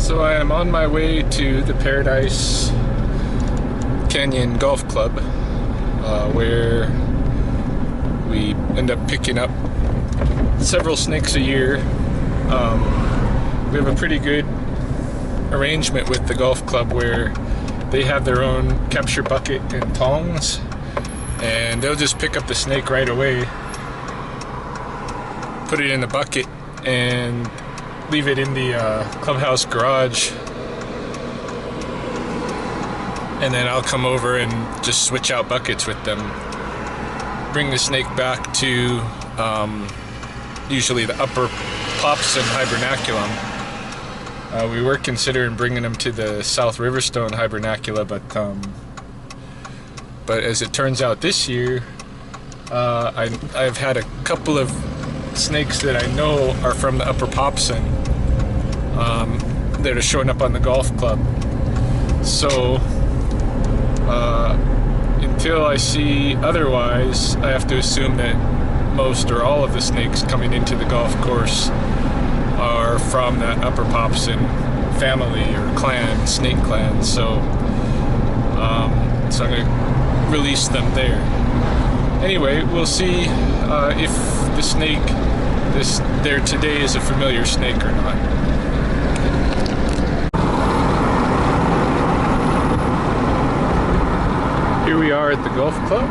So I am on my way to the Paradise Canyon Golf Club, where we end up picking up several snakes a year. We have a pretty good arrangement with the golf club where they have their own capture bucket and tongs, and they'll just pick up the snake right away, put it in the bucket, and leave it in the clubhouse garage, and then I'll come over and just switch out buckets with them, bring the snake back to usually the upper Popson hibernaculum. We were considering bringing them to the South Riverstone hibernacula, but as it turns out this year, I've had a couple of snakes that I know are from the upper Popson that are showing up on the golf club. So until I see otherwise, I have to assume that most or all of the snakes coming into the golf course are from that upper Popson family or clan, snake clan. So I'm going to release them there. Anyway, we'll see if the snake there today is a familiar snake or not. Here we are at the golf club.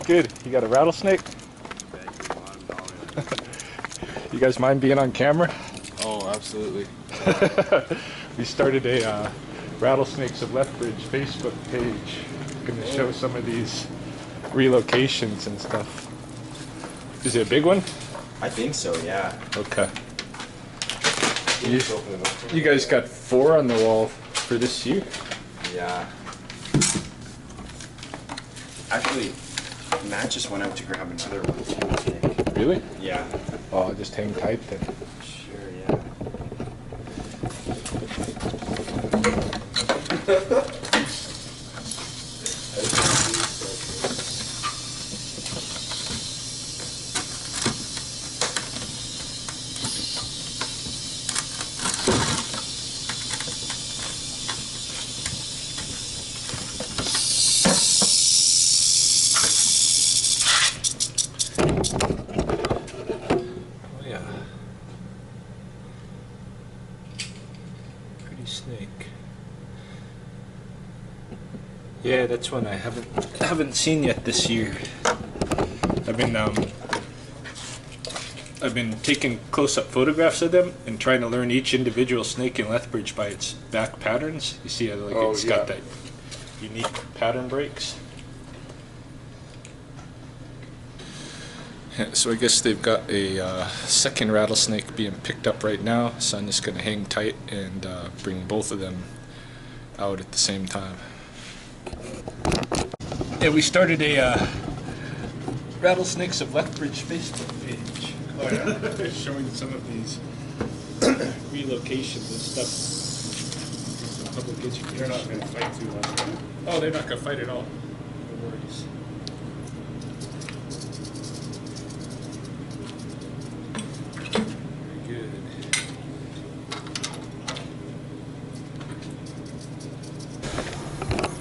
Good. You got a rattlesnake? You guys mind being on camera? Oh, absolutely. We started a Rattlesnakes of Lethbridge Facebook page. Going to show some of these relocations and stuff. Is it a big one? I think so, yeah. Okay. You guys got 4 on the wall for this year? Yeah. Actually, Matt just went out to grab another one. Really? Yeah. Oh, just hang tight then. Sure, yeah. Snake. Yeah, that's one I haven't seen yet this year. I've been taking close-up photographs of them and trying to learn each individual snake in Lethbridge by its back patterns. You see how it's got that unique pattern breaks. Yeah, so I guess they've got a second rattlesnake being picked up right now, so I'm just going to hang tight and bring both of them out at the same time. Yeah, we started a Rattlesnakes of Lethbridge Facebook page. Oh, yeah. Showing some of these relocations and stuff. Public education. They're not going to fight too much. Oh, they're not going to fight at all. No worries.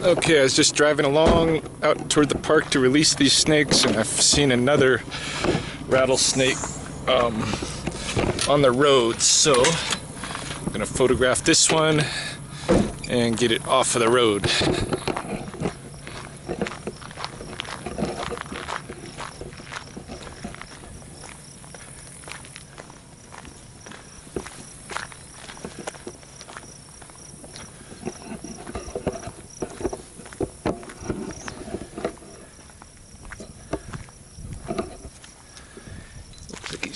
Okay, I was just driving along out toward the park to release these snakes, and I've seen another rattlesnake on the road, so I'm gonna photograph this one and get it off of the road.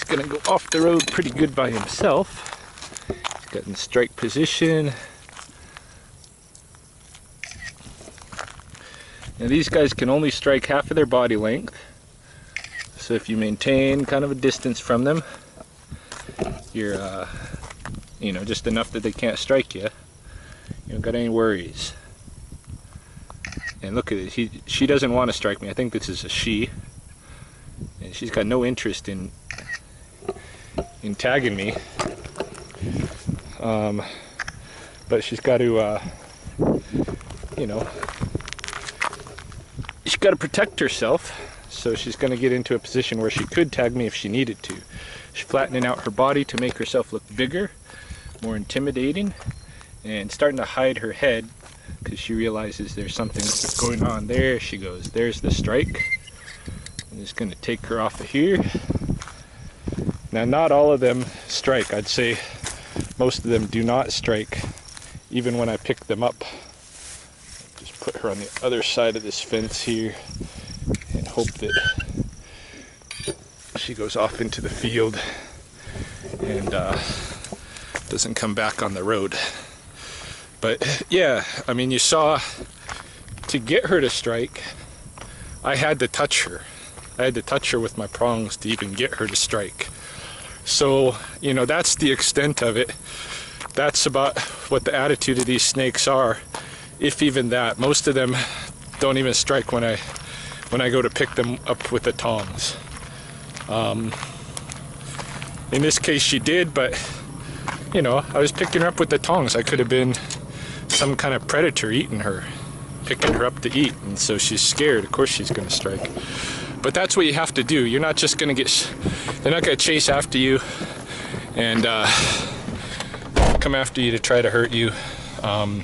Gonna go off the road pretty good by himself. He's got in strike position. Now these guys can only strike half of their body length, so if you maintain kind of a distance from them, you're you know, just enough that they can't strike you. You don't got any worries. And look at it, she doesn't want to strike me. I think this is a she. And she's got no interest in tagging me. But she's got to, you know, she's got to protect herself. So she's going to get into a position where she could tag me if she needed to. She's flattening out her body to make herself look bigger, more intimidating, and starting to hide her head because she realizes there's something going on there. She goes, there's the strike. I'm just going to take her off of here. Now, not all of them strike. I'd say most of them do not strike, even when I pick them up. Just put her on the other side of this fence here and hope that she goes off into the field and doesn't come back on the road. But yeah, I mean, you saw, to get her to strike, I had to touch her. I had to touch her with my prongs to even get her to strike. So, you know, that's the extent of it. That's about what the attitude of these snakes are, if even that. Most of them don't even strike when I go to pick them up with the tongs. In this case she did, but you know, I was picking her up with the tongs. I could have been some kind of predator eating her, picking her up to eat, and so she's scared. Of course she's going to strike. But that's what you have to do. You're not just going to they're not going to chase after you and come after you to try to hurt you. And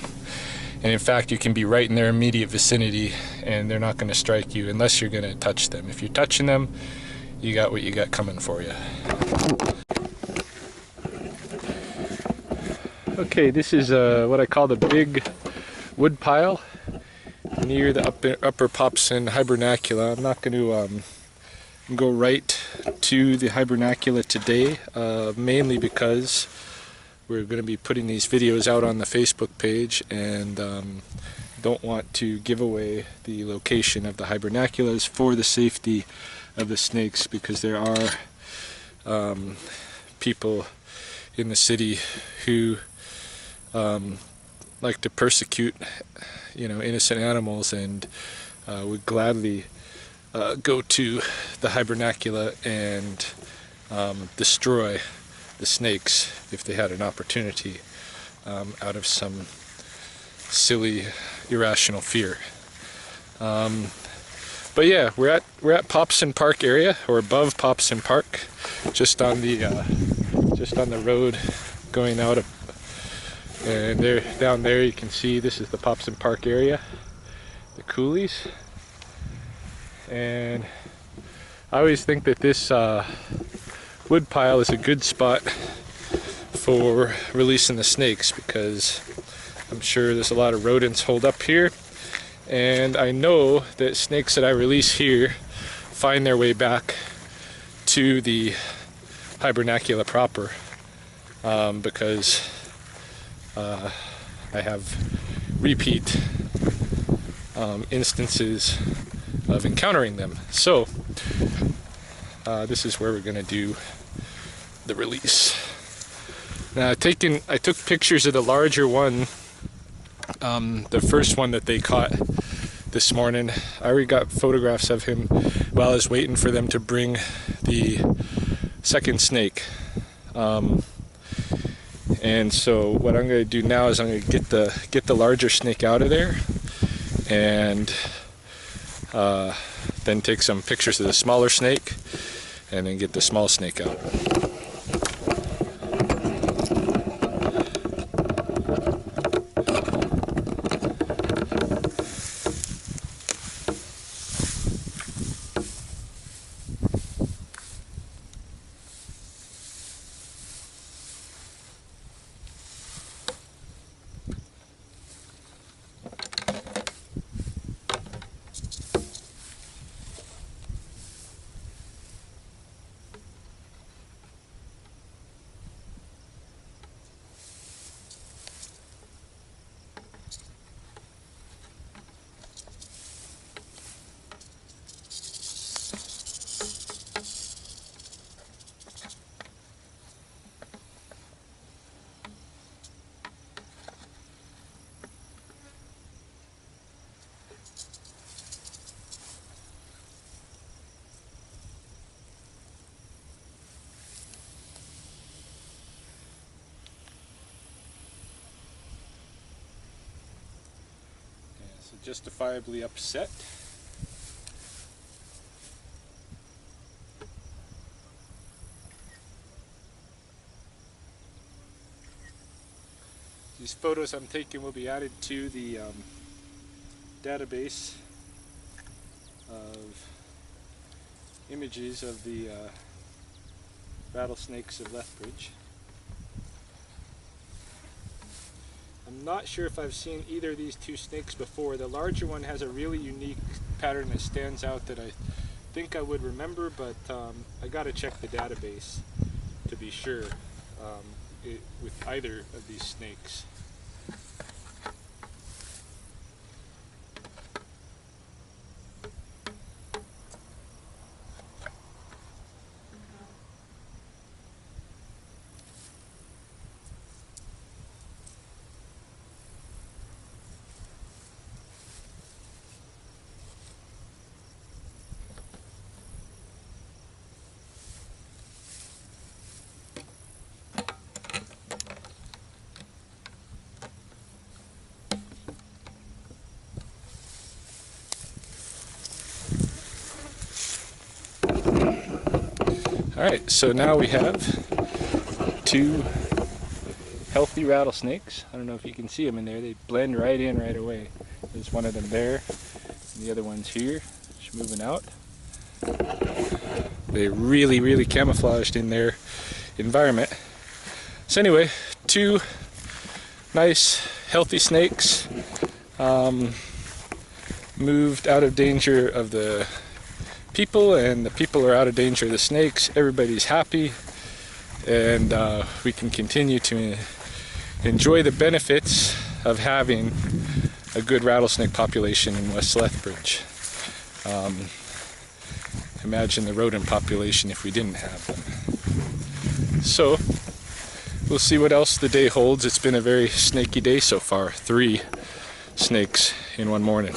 in fact, you can be right in their immediate vicinity and they're not going to strike you unless you're going to touch them. If you're touching them, you got what you got coming for you. Okay, this is what I call the big wood pile near the upper Popson hibernacula. I'm not going to go right to the hibernacula today, mainly because we're going to be putting these videos out on the Facebook page and don't want to give away the location of the hibernaculas for the safety of the snakes, because there are people in the city who like to persecute, you know, innocent animals, and would gladly go to the hibernacula and destroy the snakes if they had an opportunity, out of some silly, irrational fear. But yeah, we're at Popson Park area, or above Popson Park, just on the road going out of. And there, down there, you can see this is the Popson Park area, the coulees. And I always think that this wood pile is a good spot for releasing the snakes, because I'm sure there's a lot of rodents holed up here. And I know that snakes that I release here find their way back to the hibernacula proper, because I have repeat instances of encountering them. So this is where we're going to do the release. Now I took pictures of the larger one, the first one that they caught this morning. I already got photographs of him while I was waiting for them to bring the second snake. And so what I'm going to do now is I'm going to get the larger snake out of there, and then take some pictures of the smaller snake, and then get the small snake out. justifiably upset. These photos I'm taking will be added to the database of images of the rattlesnakes of Lethbridge. I'm not sure if I've seen either of these two snakes before. The larger one has a really unique pattern that stands out that I think I would remember, but I gotta check the database to be sure with either of these snakes. Alright, so now we have two healthy rattlesnakes. I don't know if you can see them in there. They blend right in right away. There's one of them there, and the other one's here. Just moving out. They really camouflaged in their environment. So anyway, two nice healthy snakes moved out of danger of the people, and the people are out of danger of the snakes. Everybody's happy, and we can continue to enjoy the benefits of having a good rattlesnake population in West Lethbridge. Imagine the rodent population if we didn't have them. So we'll see what else the day holds. It's been a very snaky day so far. 3 snakes in one morning.